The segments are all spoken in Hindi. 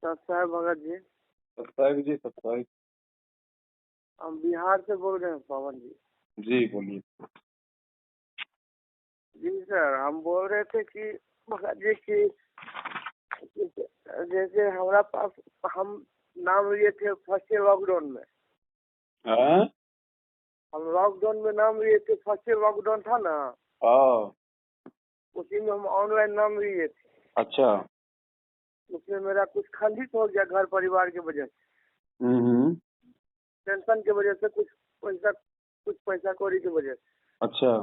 सत्साई भगत जी। सत्साई जी, सत्साई। हम बिहार से बोल रहे हैं पवन जी। जी बोलिए। जी सर, हम बोल रहे थे कि भगत जी की जैसे हमारा पास हम नाम लिए थे फर्स्ट लॉकडाउन में। हाँ हम लॉकडाउन में नाम लिए थे, फर्स्ट लॉकडाउन था ना, हाँ। उसी में हम ऑनलाइन नाम लिए थे। अच्छा। उसमें मेरा कुछ खंडित हो गया घर परिवार की वजह से, हम्म। टेंशन की वजह से, कुछ पैसा कौड़ी की वजह से। अच्छा।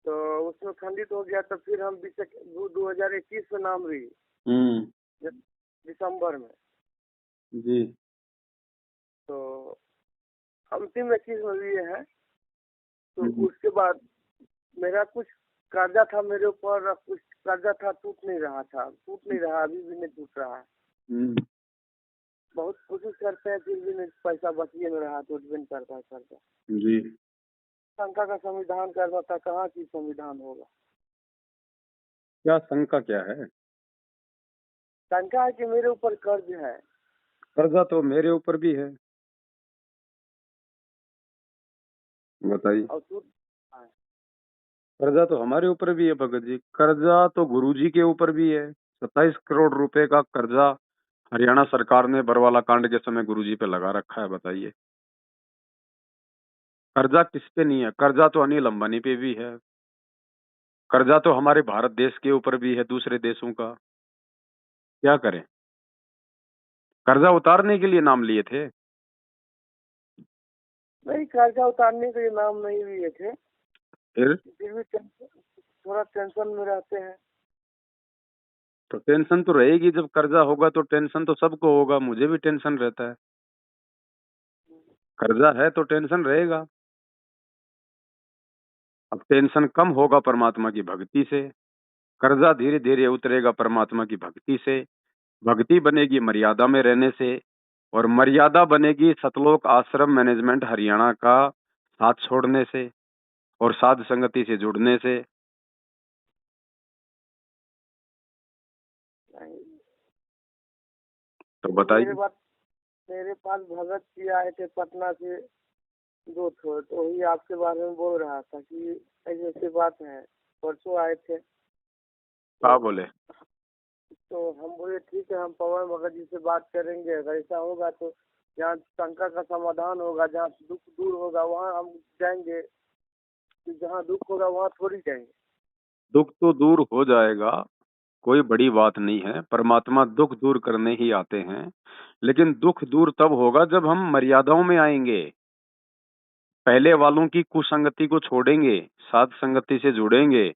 तो उसमें खंडित हो गया, तो फिर हम 2021 में नाम लिए, हम्म। दिसंबर में। जी। तो अंतिम 21 में लिए हैं। तो उसके बाद मेरा कुछ कर्जा था मेरे ऊपर, और कुछ कर्जा था, टूट नहीं रहा, अभी भी नहीं टूट रहा है। बहुत कोशिश करते हैं फिर भी नहीं, पैसा बचिए नहीं रहा, टूट भी नहीं करता है कर्जा। जी। शंका का संविधान करना था, कहाँ की संविधान होगा। क्या शंका क्या है? शंका है कि मेरे ऊपर कर्ज है। कर्जा तो मेरे ऊपर भी है, बताइए। और टूट है। कर्जा तो हमारे ऊपर भी है भगत जी, कर्जा तो गुरुजी के ऊपर भी है। 27 करोड़ रुपए का कर्जा हरियाणा सरकार ने बरवाला कांड के समय गुरुजी पे लगा रखा है, बताइए। कर्जा किस पे नहीं है? कर्जा तो अनिल अंबानी पे भी है। कर्जा तो हमारे भारत देश के ऊपर भी है, दूसरे देशों का। क्या करें? कर्जा उतारने के लिए नाम लिए थे। नहीं, कर्जा उतारने के लिए नाम नहीं लिए थे, फिर फिर भी थोड़ा टेंशन में रहते हैं। तो टेंशन तो रहेगी, जब कर्जा होगा तो टेंशन तो सबको होगा, मुझे भी टेंशन रहता है। कर्जा है तो टेंशन रहेगा। अब टेंशन कम होगा परमात्मा की भक्ति से, कर्जा धीरे धीरे उतरेगा परमात्मा की भक्ति से, भक्ति बनेगी मर्यादा में रहने से, और मर्यादा बनेगी सतलोक आश्रम मैनेजमेंट हरियाणा का साथ छोड़ने से और साध संगति से जुड़ने से। नहीं, तो तो बताइए। मेरे पास भगत जी आए थे पटना से, दो ठो, तो वही आपके बारे में बोल रहा था कि ऐसी ऐसी बात है। परसों आए थे, हाँ तो बोले। हम बोले ठीक है, हम पवन भगत जी से बात करेंगे। अगर ऐसा होगा तो जहाँ शंका का समाधान होगा, जहाँ दुख दूर होगा, वहाँ हम जाएंगे। जहाँ दुख होगा वहाँ थोड़ी जाएंगे। दुख तो दूर हो जाएगा, कोई बड़ी बात नहीं है, परमात्मा दुख दूर करने ही आते हैं। लेकिन दुख दूर तब होगा जब हम मर्यादाओं में आएंगे, पहले वालों की कुसंगति को छोड़ेंगे, साध संगति से जुड़ेंगे,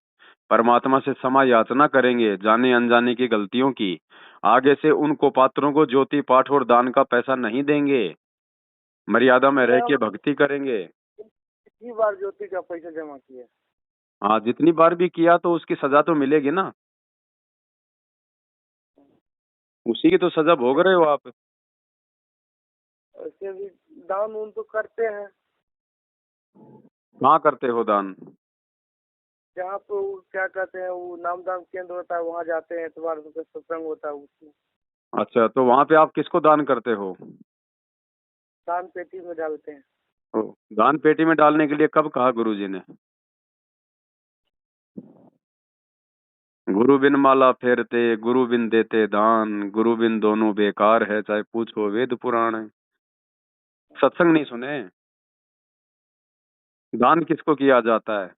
परमात्मा से क्षमा याचना करेंगे जाने अनजाने की गलतियों की। आगे से उनको पात्रों को ज्योति पाठ और दान का पैसा नहीं देंगे, मर्यादा में रह के भक्ति करेंगे। कितनी बार ज्योति का पैसा जमा किया। हाँ, जितनी बार भी किया तो उसकी सजा तो मिलेगी ना, उसी की तो सजा भोग रहे हो आप। ऐसे भी दान उन तो करते हैं, कहाँ करते हो दान? जहाँ पे वो क्या कहते हैं, वो नामदान केंद्र होता है, वहाँ जाते हैं, इतवार को सत्संग होता है, उसमें अच्छा, तो वहां पे आप किसको दान करते हो? दान पेटी में डालते हैं। ओ, दान पेटी में डालने के लिए कब कहा गुरुजी ने? गुरु बिन माला फेरते, गुरु बिन देते दान, गुरु बिन दोनों बेकार है, चाहे पूछो वेद पुराण है। सत्संग नहीं सुने? दान किसको किया जाता है?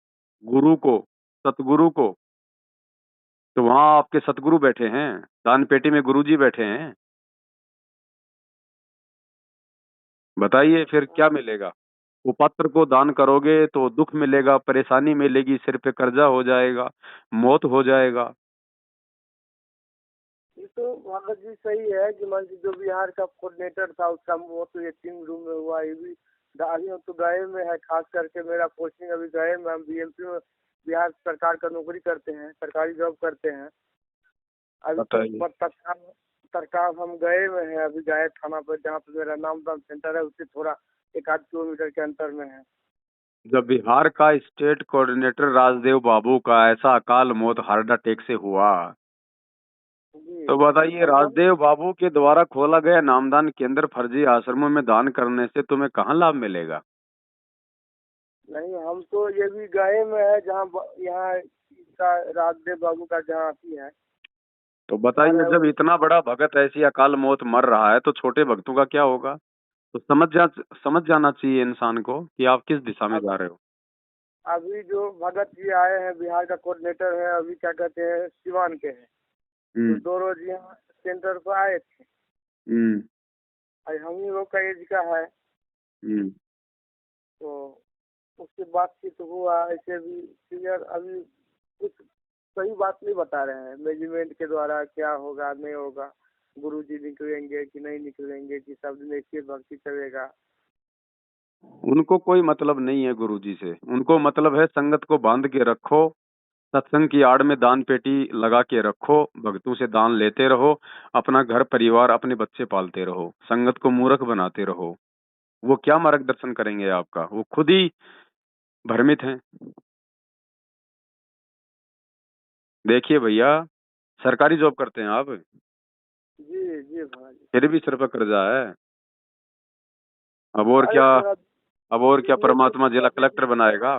गुरु को, सतगुरु को। तो वहां आपके सतगुरु बैठे हैं, दान पेटी में गुरुजी बैठे हैं। बताइए फिर क्या मिलेगा? वो पत्र को दान करोगे तो दुख मिलेगा, परेशानी मिलेगी, सिर पे कर्जा हो जाएगा, मौत हो जाएगा। ये तो भगत जी सही है कि मान लीजिए जो बिहार का कोऑर्डिनेटर था, उसका वो तो ये 3 रूम में हुआ। ये भी दाढ़ी तो गए में है, खास करके मेरा पोस्टिंग अभी गए में, हम बीएमपी में बिहार सरकार का नौकरी करते हैं, सरकारी जॉब करते हैं। अभी तो बताइए। तत्काल सरकार हम गए में है, अभी गए थाना पर, जहाँ पे मेरा नामदान सेंटर है, उससे थोड़ा 1 आध किलोमीटर के अंतर में है। जब बिहार का स्टेट कोऑर्डिनेटर राजदेव बाबू का ऐसा अकाल मौत हार्ट अटैक से हुआ, जी। तो बताइए, हम राजदेव बाबू के द्वारा खोला गया नामदान केंद्र फर्जी आश्रमों में दान करने से तुम्हें कहाँ लाभ मिलेगा? नहीं, हम तो ये भी गए में है जहाँ यहाँ इसका राजदेव बाबू का जहाँ अथी है, तो घर बताइए, है जब वो। इतना बड़ा भगत ऐसी अकाल मौत मर रहा है तो छोटे भक्तों का क्या होगा? तो समझ जाना चाहिए इंसान को कि आप किस दिशा में अब जा रहे हो। अभी जो भगत जी आए हैं, बिहार का कोऑर्डिनेटर है, अभी क्या कहते हैं, सिवान के हैं। तो हम्म। 2 रोज यहाँ सेंटर पर आए थे। हम्म। और हम ही लोग का एज का है। हम्म। तो उससे बातचीत हुआ, ऐसे भी क्लियर अभी कुछ सही बात नहीं बता रहे हैं मैनेजमेंट के द्वारा, क्या होगा नहीं होगा, गुरुजी निकलेंगे कि नहीं निकलेंगे, कि सब दिन ऐसे भक्ति चलेगा। उनको कोई मतलब नहीं है गुरुजी से। उनको मतलब है संगत को बांध के रखो, सत्संग की आड़ में दान पेटी लगा के रखो, भक्तों से दान लेते रहो, अपना घर परिवार अपने बच्चे पालते रहो, संगत को मूर्ख बनाते रहो। वो क्या मार्गदर्शन करेंगे आपका? वो खुद ही भ्रमित हैं। देखिए भैया, सरकारी जॉब करते हैं आप, जी जी भाई। फिर भी सिर पर कर्जा है। अब और अरे क्या? थोड़ा अब और क्या बिजनेस में परमात्मा थोड़ा जिला दे कलेक्टर दिए थे। बनाएगा?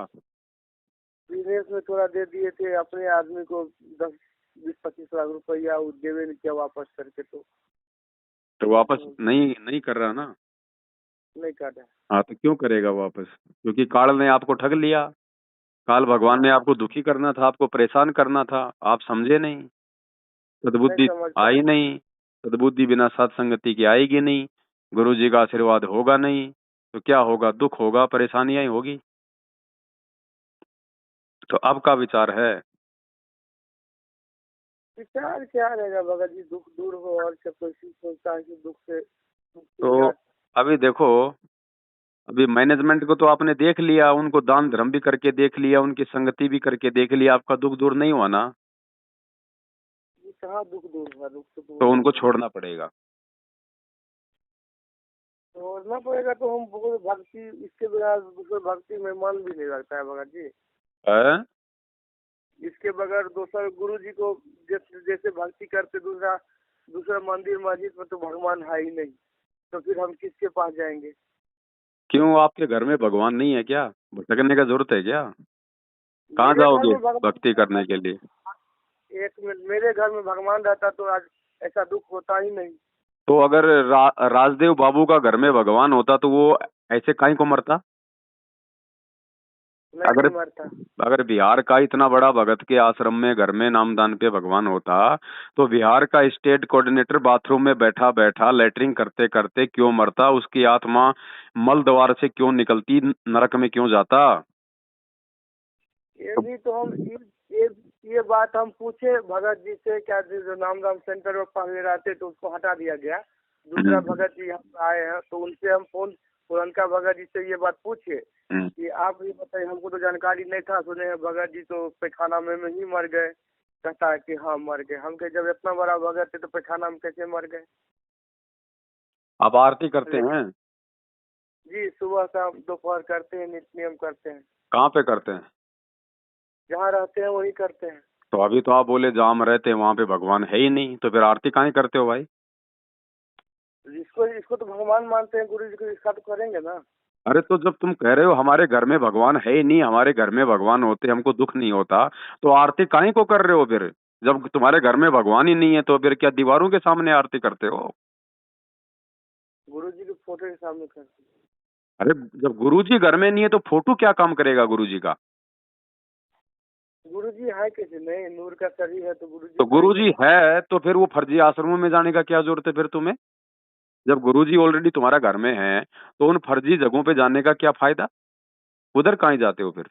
बिजनेस में थोड़ा दे दिए थे अपने आदमी को, 10-20-25 लाख रुपया, वो देवे नहीं किया वापस करके। तो वापस तो नहीं नहीं कर रहा ना। नहीं कर रहे। हाँ, तो क्यों करेगा वापस? क्योंकि काल ने आपको ठग लिया। काल भगवान ने हाँ, आपको दुखी करना था, आपको परेशान करना था, आप समझे नहीं। नहीं सद्बुद्धि समझ आई पाए। नहीं। सद्बुद्धि बिना सत्संगति की आएगी नहीं। गुरु जी का आशीर्वाद होगा नहीं। तो क्या होगा? दुख होगा, परेशानियां ही होगी। तो अब का विचार है? विचार क्या रहेगा भगत जी, दुख दूर हो, और सब कोई सोचता है कि दुख से तो याद। अभी देखो, अभी मैनेजमेंट को तो आपने देख लिया, उनको दान धर्म भी करके देख लिया, उनकी संगति भी करके देख लिया, आपका दुख दूर नहीं हुआ ना। ये कहाँ दुख दूर हुआ, दुख तो दूर तो हो उनको गया। छोड़ना पड़ेगा। छोड़ना पड़ेगा तो हम बहुत भक्ति, इसके बिना दूसरे भक्ति में मन भी नहीं लगता है भगत जी। है? इसके बगैर दूसरा गुरु जी को जैसे जैसे भक्ति करते, दूसरा दूसरा मंदिर मस्जिद में तो भगवान है ही नहीं। तो फिर हम किसके पास जाएंगे? क्यों, आपके घर में भगवान नहीं है क्या? भटकने का जरूरत है क्या? कहाँ मेरे घर जाओगे में भगवान भक्ति करने रहता के लिए? तो एक मिनट, मेरे घर में भगवान रहता तो आज ऐसा दुख होता ही नहीं। तो अगर राजदेव बाबू का घर में भगवान होता तो वो ऐसे काहे को मरता? नहीं अगर मरता। अगर बिहार का इतना बड़ा भगत के आश्रम में घर में नामदान पे भगवान होता, तो बिहार का स्टेट कोऑर्डिनेटर बाथरूम में बैठा बैठा लेटरिंग करते करते क्यों मरता? उसकी आत्मा मल द्वार से क्यों निकलती, नरक में क्यों जाता? ये तो भी तो हम ये ये बात हम पूछे भगत जी से, क्या जो नामदान सेंटर में पहले रहते तो उसको हटा दिया गया। दूसरा हम्म। भगत जी यहाँ पे आए हैं तो उनसे हम फोन, पुरनका भगत जी से ये बात पूछे हम्म। कि आप ही बताइए, हमको तो जानकारी नहीं था, सुने हैं भगत जी तो पैखाना में ही मर गए। कहता है कि हाँ मर गए। हम कहे जब इतना बड़ा भगत है तो पैखाना में कैसे मर गए? आप आरती करते लेकिन हैं? जी सुबह शाम दोपहर करते हैं, नित्य नियम करते हैं। कहाँ पे करते हैं? जहाँ रहते हैं वही करते हैं। तो अभी तो आप बोले जहाँ हम रहते हैं वहां पे भगवान है ही नहीं, तो फिर आरती काहे करते हो भाई? इसको इसको तो भगवान मानते हैं, गुरु जी को इसका तो करेंगे ना। अरे तो जब तुम कह रहे हो हमारे घर में भगवान है ही नहीं, हमारे घर में भगवान होते हमको दुख नहीं होता, तो आरती काहे को कर रहे हो फिर? जब तुम्हारे घर में भगवान ही नहीं है तो फिर क्या दीवारों के सामने आरती करते हो? गुरु जी के फोटो के सामने करते हैं। अरे, जब गुरुजी घर में नहीं है तो फोटो क्या काम करेगा गुरुजी का? गुरु जी है कैसे नहीं, नूर का शरीर है तो गुरु जी तो करेंगे गुरुजी ना। है तो फिर वो फर्जी आश्रमों में जाने का क्या जरूरत है फिर तुम्हें? जब गुरुजी ऑलरेडी तुम्हारा घर में है तो उन फर्जी जगहों पे जाने का क्या फायदा? उधर काहे जाते हो फिर?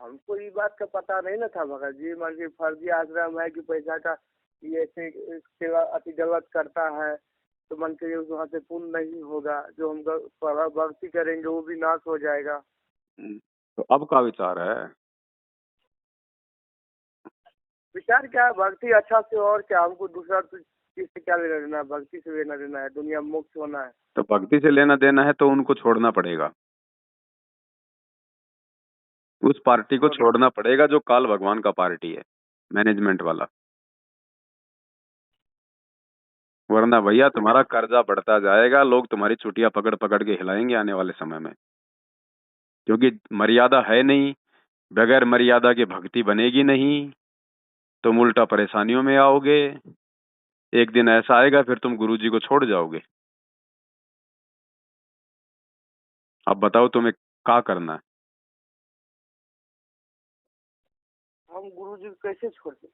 हमको ये बात का पता नहीं ना था भगत जी, मान के फर्जी आश्रम है कि पैसा का ये ऐसे सेवा अति गलत करता है, तो मन के वहाँ से पुण्य नहीं होगा, जो हम भक्ति करेंगे वो भी नाश हो जाएगा। तो अब का विचार है? विचार क्या है, भक्ति अच्छा से, और क्या हमको दूसरा तो चीज से क्या लेना देना है, भक्ति से लेना देना है, दुनिया में मुक्त होना है। तो भक्ति से लेना देना है तो उनको छोड़ना पड़ेगा। उस पार्टी को छोड़ना। छोड़ना पड़ेगा जो काल भगवान का पार्टी है, मैनेजमेंट वाला। वरना भैया तुम्हारा कर्जा बढ़ता जाएगा, लोग तुम्हारी चुटिया पकड़ पकड़ के हिलाएंगे आने वाले समय में, क्योंकि मर्यादा है नहीं। बगैर मर्यादा की भक्ति बनेगी नहीं, तुम उल्टा परेशानियों में आओगे। एक दिन ऐसा आएगा फिर तुम गुरुजी को छोड़ जाओगे। अब बताओ तुम्हें क्या करना है। हम गुरुजी को कैसे छोड़ सकते?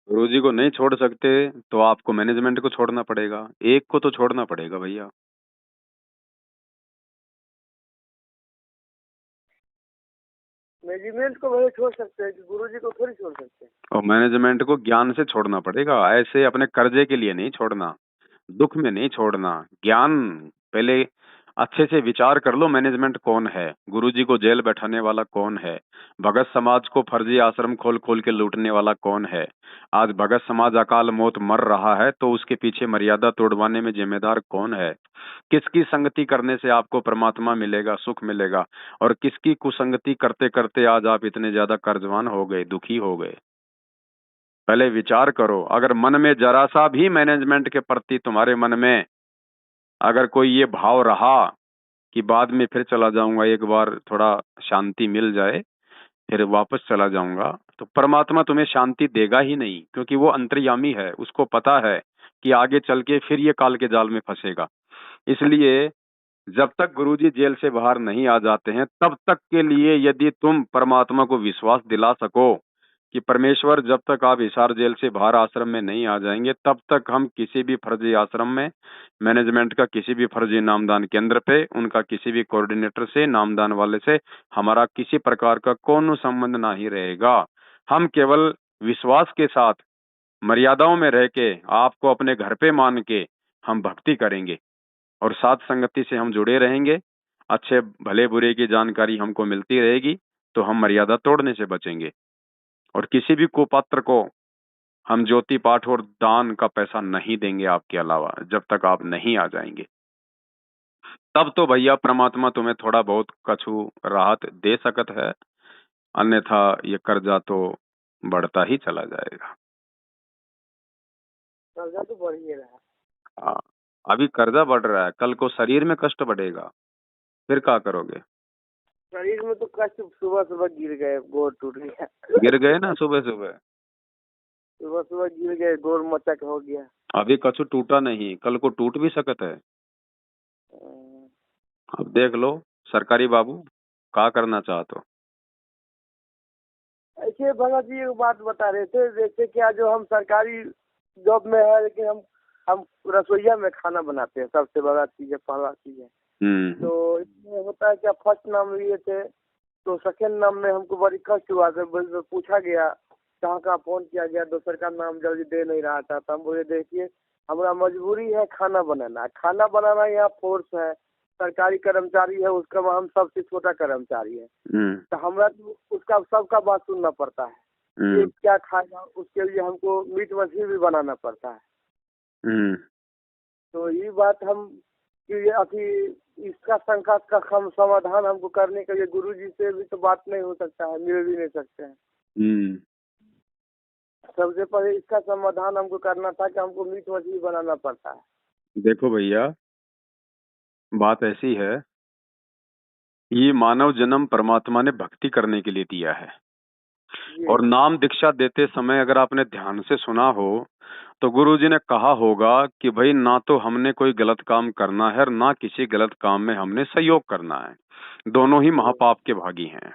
गुरुजी को नहीं छोड़ सकते तो आपको मैनेजमेंट को छोड़ना पड़ेगा, एक को तो छोड़ना पड़ेगा भैया। मैनेजमेंट को वही छोड़ सकते हैं कि गुरुजी को थोड़ी छोड़ सकते हैं। और मैनेजमेंट को ज्ञान से छोड़ना पड़ेगा, ऐसे अपने कर्जे के लिए नहीं छोड़ना, दुख में नहीं छोड़ना। ज्ञान पहले अच्छे से विचार कर लो, मैनेजमेंट कौन है, गुरुजी को जेल बैठाने वाला कौन है, भगत समाज को फर्जी आश्रम खोल खोल के लूटने वाला कौन है। आज भगत समाज अकाल मौत मर रहा है तो उसके पीछे मर्यादा तोड़वाने में जिम्मेदार कौन है। किसकी संगति करने से आपको परमात्मा मिलेगा, सुख मिलेगा, और किसकी कुसंगति करते करते आज आप इतने ज्यादा कर्जवान हो गए, दुखी हो गए। पहले विचार करो। अगर मन में जरा सा भी मैनेजमेंट के प्रति तुम्हारे मन में अगर कोई ये भाव रहा कि बाद में फिर चला जाऊंगा, एक बार थोड़ा शांति मिल जाए फिर वापस चला जाऊंगा, तो परमात्मा तुम्हें शांति देगा ही नहीं, क्योंकि वो अंतर्यामी है, उसको पता है कि आगे चल के फिर ये काल के जाल में फंसेगा। इसलिए जब तक गुरुजी जेल से बाहर नहीं आ जाते हैं तब तक के लिए यदि तुम परमात्मा को विश्वास दिला सको कि परमेश्वर जब तक आप हिसार जेल से बाहर आश्रम में नहीं आ जाएंगे तब तक हम किसी भी फर्जी आश्रम में, मैनेजमेंट का किसी भी फर्जी नामदान केंद्र पे, उनका किसी भी कोऑर्डिनेटर से, नामदान वाले से हमारा किसी प्रकार का कोई संबंध नहीं रहेगा। हम केवल विश्वास के साथ मर्यादाओं में रह के आपको अपने घर पे मान के हम भक्ति करेंगे और साथ संगति से हम जुड़े रहेंगे। अच्छे भले बुरे की जानकारी हमको मिलती रहेगी तो हम मर्यादा तोड़ने से बचेंगे, और किसी भी कुपात्र को हम ज्योति पाठ और दान का पैसा नहीं देंगे आपके अलावा, जब तक आप नहीं आ जाएंगे। तब तो भैया परमात्मा तुम्हें थोड़ा बहुत कछु राहत दे सकत है, अन्यथा ये कर्जा तो बढ़ता ही चला जाएगा। कर्जा तो बढ़ ही रहा है। हाँ, अभी कर्जा बढ़ रहा है, कल को शरीर में कष्ट बढ़ेगा, फिर क्या करोगे। शरीर में तो कष्ट, सुबह सुबह गिर गए, गोड़ टूट गया। गिर गए ना सुबह सुबह, सुबह सुबह गिर गए, गोड़ मचक हो गया। अभी कछु टूटा नहीं, कल को टूट भी सकता है। अब देख लो सरकारी बाबू, क्या करना चाहते हो। ऐसे भगत जी एक बात बता रहे थे, जैसे क्या जो हम सरकारी जॉब में है लेकिन हम रसोईया में खाना बनाते हैं, सबसे बड़ा चीज है, पहला चीज है। तो इसमें होता है क्या, फर्स्ट नाम लिए थे तो सेकंड नाम में हमको बड़ी कष्ट हुआ, तो पूछा गया कहाँ कहाँ फोन किया गया, दूसर का नाम जल्दी दे नहीं रहा था। तो हम बोले देखिए हमारा मजबूरी है खाना बनाना यहाँ फोर्स है, सरकारी कर्मचारी है, उसका हम सबसे छोटा कर्मचारी है। तो हमारा तो उसका सबका बात सुनना पड़ता है, ये क्या खाएगा, उसके लिए हमको मीट मछली भी बनाना पड़ता है। तो ये बात हम कि अभी इसका शंका का समाधान हमको करने के लिए गुरुजी से भी तो बात नहीं हो सकता है, मिल भी नहीं सकते हैं। सबसे पहले इसका समाधान हमको करना था कि हमको मीट मछली बनाना पड़ता है। देखो भैया बात ऐसी है, ये मानव जन्म परमात्मा ने भक्ति करने के लिए दिया है, और नाम दीक्षा देते समय अगर आपने ध्यान से सुना हो तो गुरुजी ने कहा होगा कि भाई ना तो हमने कोई गलत काम करना है और ना किसी गलत काम में हमने सहयोग करना है, दोनों ही महापाप के भागी हैं।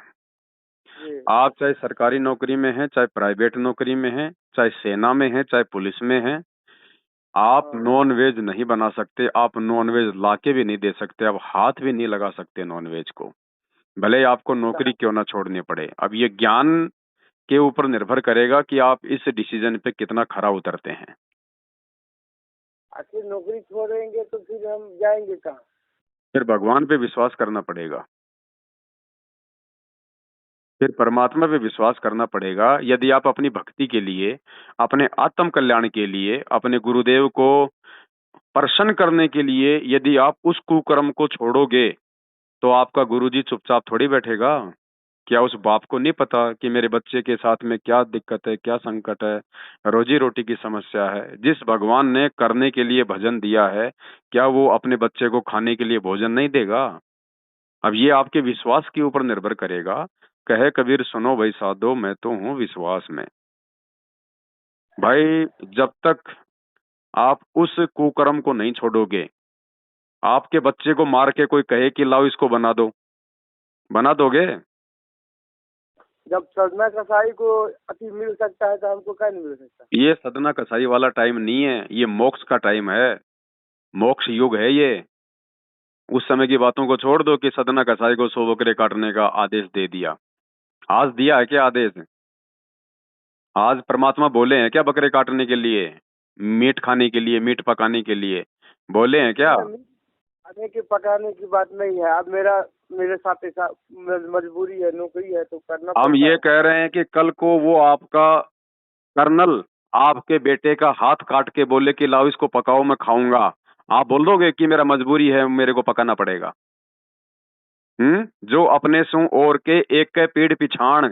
आप चाहे सरकारी नौकरी में हैं, चाहे प्राइवेट नौकरी में हैं, चाहे सेना में हैं, चाहे पुलिस में हैं, आप नॉन वेज नहीं बना सकते, आप नॉन वेज लाके भी नहीं दे सकते, आप हाथ भी नहीं लगा सकते नॉन वेज को, भले ही आपको नौकरी क्यों ना छोड़नी पड़े। अब ये ज्ञान के ऊपर निर्भर करेगा कि आप इस डिसीजन पे कितना खरा उतरते हैं। आखिर नौकरी छोड़ेंगे तो फिर हम जाएंगे कहाँ? फिर भगवान पे विश्वास करना पड़ेगा, फिर परमात्मा पे विश्वास करना पड़ेगा। यदि आप अपनी भक्ति के लिए, अपने आत्म कल्याण के लिए, अपने गुरुदेव को प्रसन्न करने के लिए यदि आप उस कुकर्म को छोड़ोगे तो आपका गुरुजी चुपचाप थोड़ी बैठेगा। क्या उस बाप को नहीं पता कि मेरे बच्चे के साथ में क्या दिक्कत है, क्या संकट है, रोजी रोटी की समस्या है? जिस भगवान ने करने के लिए भजन दिया है, क्या वो अपने बच्चे को खाने के लिए भोजन नहीं देगा? अब ये आपके विश्वास के ऊपर निर्भर करेगा। कहे कबीर सुनो भाई साधो, मैं तो हूं विश्वास में। भाई जब तक आप उस कुकर्म को नहीं छोड़ोगे, आपके बच्चे को मार के कोई कहे कि लाओ इसको बना दो, बना दोगे? जब सजना कसाई को अति मिल सकता है तो हमको क्या नहीं मिल सकता? ये सदना कसाई वाला टाइम नहीं है, ये मोक्ष का टाइम है, मोक्ष युग है ये। उस समय की बातों को छोड़ दो कि सदना कसाई को 100 बकरे काटने का आदेश दे दिया। आज दिया है क्या आदेश? आज परमात्मा बोले हैं क्या बकरे काटने के लिए, मीट खाने के लिए, मीट पकाने के लिए बोले हैं क्या? खाने के पकाने की बात नहीं है। अब मेरे साथ ऐसा मजबूरी है, नौकरी है तो करना हम पड़ता ये है। कह रहे हैं कि कल को वो आपका कर्नल आपके बेटे का हाथ काट के बोले कि लाओ इसको पकाओ मैं खाऊंगा, आप बोल दोगे कि मेरा मजबूरी है, मेरे को पकाना पड़ेगा? जो अपने सु और के एक के पीड़ पिछाड़।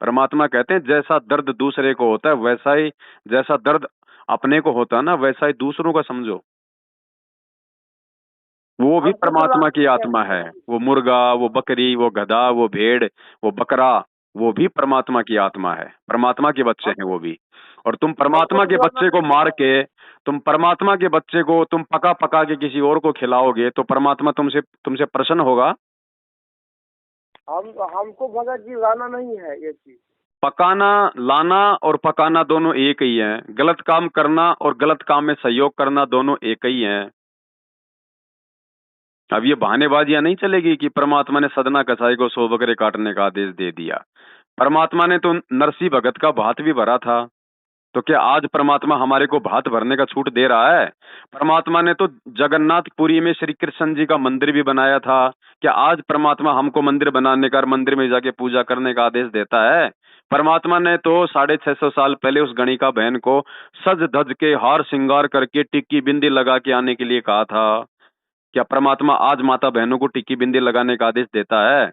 परमात्मा कहते हैं जैसा दर्द दूसरे को होता है वैसा ही, जैसा दर्द अपने को होता है ना वैसा ही दूसरों का समझो। वो भी हमको तो परमात्मा की लगता आत्मा है। वो मुर्गा, वो बकरी, वो गधा, वो भेड़, वो बकरा, वो भी परमात्मा की आत्मा है, परमात्मा के बच्चे हैं वो भी। और तुम हमको परमात्मा तो के डर बच्चे को लगता मार है। के, तुम परमात्मा के बच्चे को तुम पका पका के किसी और को खिलाओगे तो परमात्मा तुमसे तुमसे प्रसन्न होगा? हमको भगत जी लाना नहीं है ये चीज। पकाना, लाना और पकाना दोनों एक ही हैं। गलत काम करना और गलत काम में सहयोग करना दोनों एक ही हैं। अब ये बहानेबाजियां नहीं चलेगी कि परमात्मा ने सदना कसाई को 100 बकरे काटने का आदेश दे दिया। परमात्मा ने तो नरसी भगत का भात भी भरा था, तो क्या आज परमात्मा हमारे को भात भरने का छूट दे रहा है? परमात्मा ने तो जगन्नाथपुरी में श्री कृष्ण जी का मंदिर भी बनाया था। क्या आज परमात्मा हमको मंदिर बनाने का और मंदिर में जाके पूजा करने का आदेश देता है? परमात्मा ने तो 650 साल पहले उस गणिका बहन को सज धज के हार श्रृंगार करके टिक्की बिंदी लगा के आने के लिए कहा था। क्या परमात्मा आज माता बहनों को टिक्की बिंदी लगाने का आदेश देता है?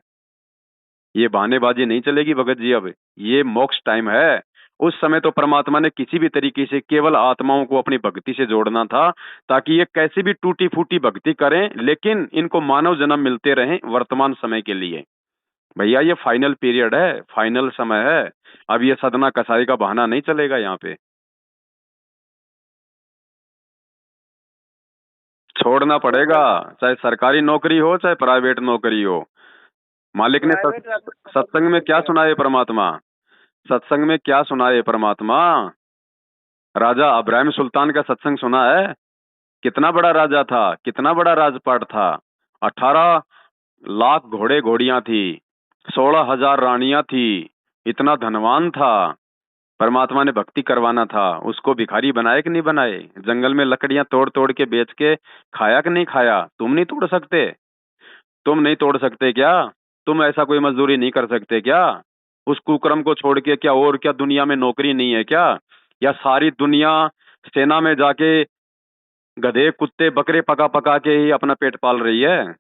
ये बहानेबाजी नहीं चलेगी भगत जी। अब ये मोक्ष टाइम है। उस समय तो परमात्मा ने किसी भी तरीके से केवल आत्माओं को अपनी भक्ति से जोड़ना था, ताकि ये कैसी भी टूटी फूटी भक्ति करें लेकिन इनको मानव जन्म मिलते रहें वर्तमान समय के लिए। भैया ये फाइनल पीरियड है, फाइनल समय है। अब ये सदना कसाई का बहाना नहीं चलेगा यहाँ पे। छोड़ना पड़ेगा, चाहे सरकारी नौकरी हो चाहे प्राइवेट नौकरी हो। मालिक ने प्राइवेट रहना पसंद सत्संग नहीं में क्या करते हैं। सुनाए परमात्मा? सत्संग में क्या सुनाए परमात्मा? राजा अब्राहिम सुल्तान का सत्संग सुना है? कितना बड़ा राजा था, कितना बड़ा राजपाट था। 18 लाख घोड़े घोड़ियां थी, 16,000 रानियां थी, इतना धनवान था। परमात्मा ने भक्ति करवाना था, उसको भिखारी बनाए कि नहीं बनाए? जंगल में लकड़ियां तोड़ तोड़ के बेच के खाया कि नहीं खाया? तुम नहीं तोड़ सकते? तुम नहीं तोड़ सकते क्या? तुम ऐसा कोई मजदूरी नहीं कर सकते क्या? उस कुकर्म को छोड़ के क्या और क्या दुनिया में नौकरी नहीं है क्या? या सारी दुनिया सेना में जाके गधे कुत्ते बकरे पका पका के ही अपना पेट पाल रही है?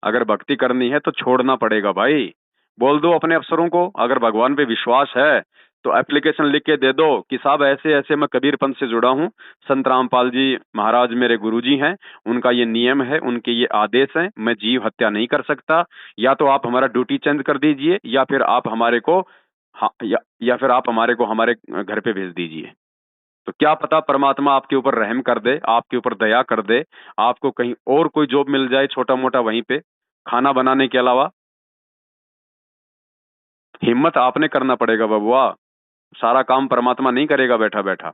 अगर भक्ति करनी है तो छोड़ना पड़ेगा भाई। बोल दो अपने अफसरों को, अगर भगवान पे विश्वास है तो एप्लीकेशन लिख के दे दो कि साहब ऐसे ऐसे मैं कबीर पंथ से जुड़ा हूँ, संत रामपाल जी महाराज मेरे गुरुजी हैं, उनका ये नियम है, उनके ये आदेश हैं, मैं जीव हत्या नहीं कर सकता। या तो आप हमारा ड्यूटी चेंज कर दीजिए या फिर आप हमारे को या फिर आप हमारे को हमारे घर पे भेज दीजिए। तो क्या पता परमात्मा आपके ऊपर रहम कर दे, आपके ऊपर दया कर दे, आपको कहीं और कोई जॉब मिल जाए छोटा मोटा वहीं पे खाना बनाने के अलावा। हिम्मत आपने करना पड़ेगा बबुआ, सारा काम परमात्मा नहीं करेगा बैठा बैठा।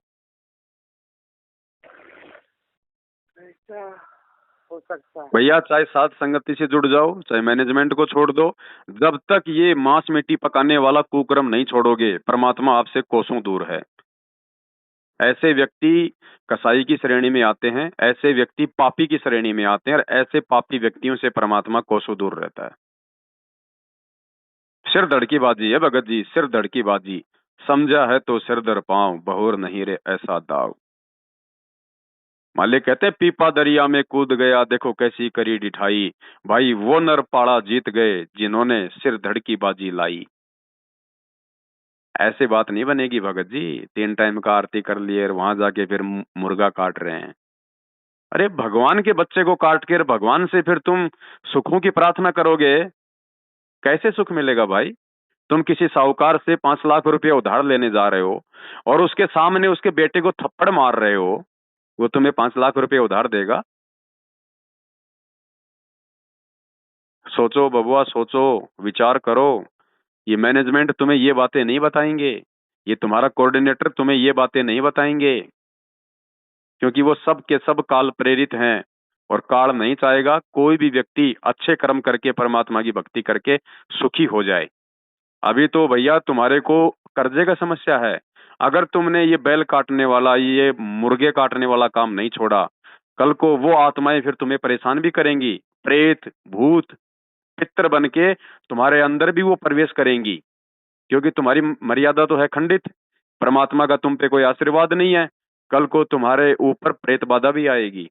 ऐसा हो सकता है। भैया चाहे साथ संगति से जुड़ जाओ चाहे मैनेजमेंट को छोड़ दो, जब तक ये मांस मिट्टी पकाने वाला कुकर्म नहीं छोड़ोगे परमात्मा आपसे कोसों दूर है। ऐसे व्यक्ति कसाई की श्रेणी में आते हैं, ऐसे व्यक्ति पापी की श्रेणी में आते हैं, और ऐसे पापी व्यक्तियों से परमात्मा कोसों दूर रहता है। सिर धड़ की बाजी है भगत जी, सिर धड़ की बाजी। समझा है तो सिर धड़ पांव, बहोर नहीं रे ऐसा दाव। मालिक कहते हैं पीपा दरिया में कूद गया, देखो कैसी करी डिठाई। भाई वो नर पाड़ा जीत गए जिन्होंने सिर धड़ की बाजी लाई। ऐसे बात नहीं बनेगी भगत जी। 3 टाइम का आरती कर लिए और वहां जाके फिर मुर्गा काट रहे हैं। अरे भगवान के बच्चे को काट कर भगवान से फिर तुम सुखों की प्रार्थना करोगे, कैसे सुख मिलेगा भाई? तुम किसी साहूकार से 5 लाख रुपए उधार लेने जा रहे हो और उसके सामने उसके बेटे को थप्पड़ मार रहे हो, वो तुम्हें 5 लाख रुपए उधार देगा? सोचो बबुआ, सोचो, विचार करो। ये मैनेजमेंट तुम्हें ये बातें नहीं बताएंगे, ये तुम्हारा कोऑर्डिनेटर तुम्हें ये बातें नहीं बताएंगे, क्योंकि वो सब के सब काल प्रेरित हैं। और काल नहीं चाहेगा कोई भी व्यक्ति अच्छे कर्म करके परमात्मा की भक्ति करके सुखी हो जाए। अभी तो भैया तुम्हारे को कर्जे का समस्या है। अगर तुमने ये बैल काटने वाला, ये मुर्गे काटने वाला काम नहीं छोड़ा, कल को वो आत्माएं फिर तुम्हें परेशान भी करेंगी। प्रेत, भूत, पितर बन के तुम्हारे अंदर भी वो प्रवेश करेंगी, क्योंकि तुम्हारी मर्यादा तो है खंडित। परमात्मा का तुम पे कोई आशीर्वाद नहीं है। कल को तुम्हारे ऊपर प्रेत बाधा भी आएगी,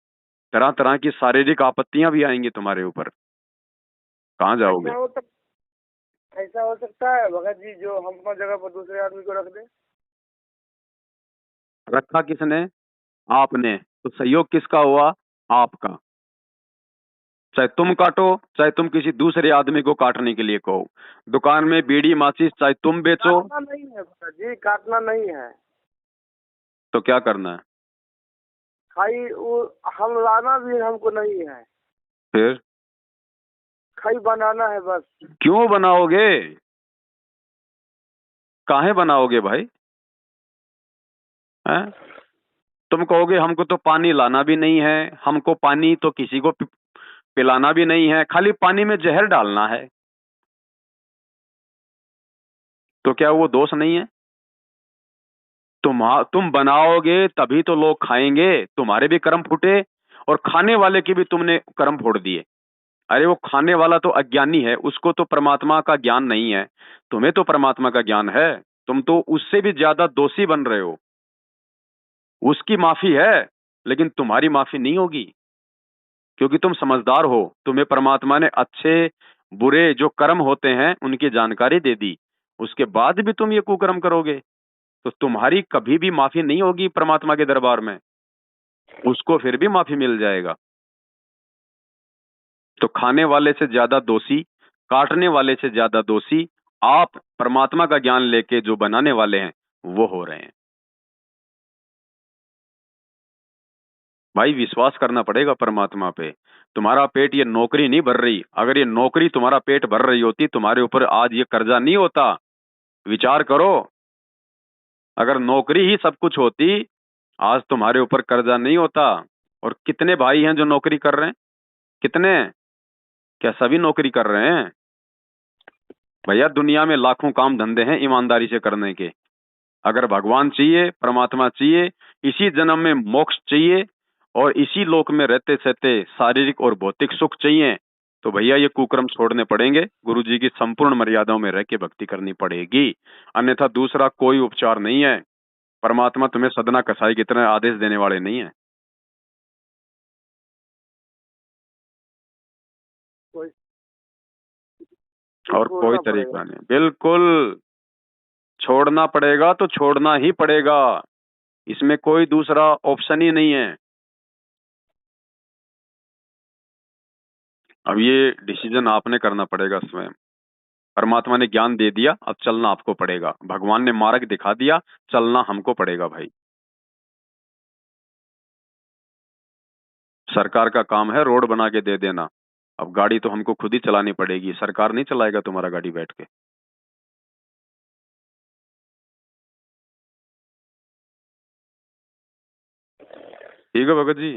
तरह तरह की शारीरिक आपत्तियां भी आएंगी तुम्हारे ऊपर। कहाँ जाओगे? ऐसा हो सकता है भगत जी जो हम अपना जगह पर दूसरे आदमी को रख दे? रखा किसने? आपने। तो सहयोग किसका हुआ? आपका। चाहे तुम काटो, चाहे तुम किसी दूसरे आदमी को काटने के लिए कहो। दुकान में बीड़ी माचिस चाहे तुम बेचो। काटना नहीं है भगत जी, काटना नहीं है। तो क्या करना है? खाई वो हम लाना भी हमको नहीं है, फिर खाई बनाना है बस। क्यों बनाओगे? काहे बनाओगे भाई? हैं? तुम कहोगे हमको तो पानी लाना भी नहीं है, हमको पानी तो किसी को पिलाना भी नहीं है, खाली पानी में जहर डालना है। तो क्या वो दोष नहीं है? तुम बनाओगे तभी तो लोग खाएंगे। तुम्हारे भी कर्म फूटे और खाने वाले के भी तुमने कर्म फोड़ दिए। अरे वो खाने वाला तो अज्ञानी है, उसको तो परमात्मा का ज्ञान नहीं है। तुम्हें तो परमात्मा का ज्ञान है। तुम तो उससे भी ज्यादा दोषी बन रहे हो। उसकी माफी है, लेकिन तुम्हारी माफी नहीं होगी, क्योंकि तुम समझदार हो। तुम्हें परमात्मा ने अच्छे बुरे जो कर्म होते हैं उनकी जानकारी दे दी, उसके बाद भी तुम ये कुकर्म करोगे, तो तुम्हारी कभी भी माफी नहीं होगी परमात्मा के दरबार में। उसको फिर भी माफी मिल जाएगा। तो खाने वाले से ज्यादा दोषी, काटने वाले से ज्यादा दोषी आप परमात्मा का ज्ञान लेके जो बनाने वाले हैं वो हो रहे हैं। भाई विश्वास करना पड़ेगा परमात्मा पे। तुम्हारा पेट ये नौकरी नहीं भर रही। अगर ये नौकरी तुम्हारा पेट भर रही होती, तुम्हारे ऊपर आज ये कर्जा नहीं होता। विचार करो, अगर नौकरी ही सब कुछ होती, आज तुम्हारे ऊपर कर्जा नहीं होता। और कितने भाई हैं जो नौकरी कर रहे हैं? कितने? क्या सभी नौकरी कर रहे हैं? भैया दुनिया में लाखों काम धंधे हैं ईमानदारी से करने के। अगर भगवान चाहिए, परमात्मा चाहिए, इसी जन्म में मोक्ष चाहिए और इसी लोक में रहते सहते शारीरिक और भौतिक सुख चाहिए, तो भैया ये कुकर्म छोड़ने पड़ेंगे। गुरु जी की संपूर्ण मर्यादाओं में रह के भक्ति करनी पड़ेगी, अन्यथा दूसरा कोई उपचार नहीं है। परमात्मा तुम्हें सदना कसाई की तरह आदेश देने वाले नहीं है। कोई और कोई छोड़ना तरीका पड़ेगा। नहीं, बिल्कुल छोड़ना पड़ेगा तो छोड़ना ही पड़ेगा। इसमें कोई दूसरा ऑप्शन ही नहीं है। अब ये डिसीजन आपने करना पड़ेगा स्वयं। परमात्मा ने ज्ञान दे दिया, अब चलना आपको पड़ेगा। भगवान ने मार्ग दिखा दिया, चलना हमको पड़ेगा भाई। सरकार का काम है रोड बना के दे देना, अब गाड़ी तो हमको खुद ही चलानी पड़ेगी। सरकार नहीं चलाएगा तुम्हारा गाड़ी बैठ के। ठीक है भगत जी।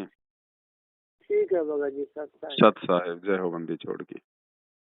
ठीक है भगत जी, सत्ता है। सत साहेब, जय हो बंदी छोड़ की।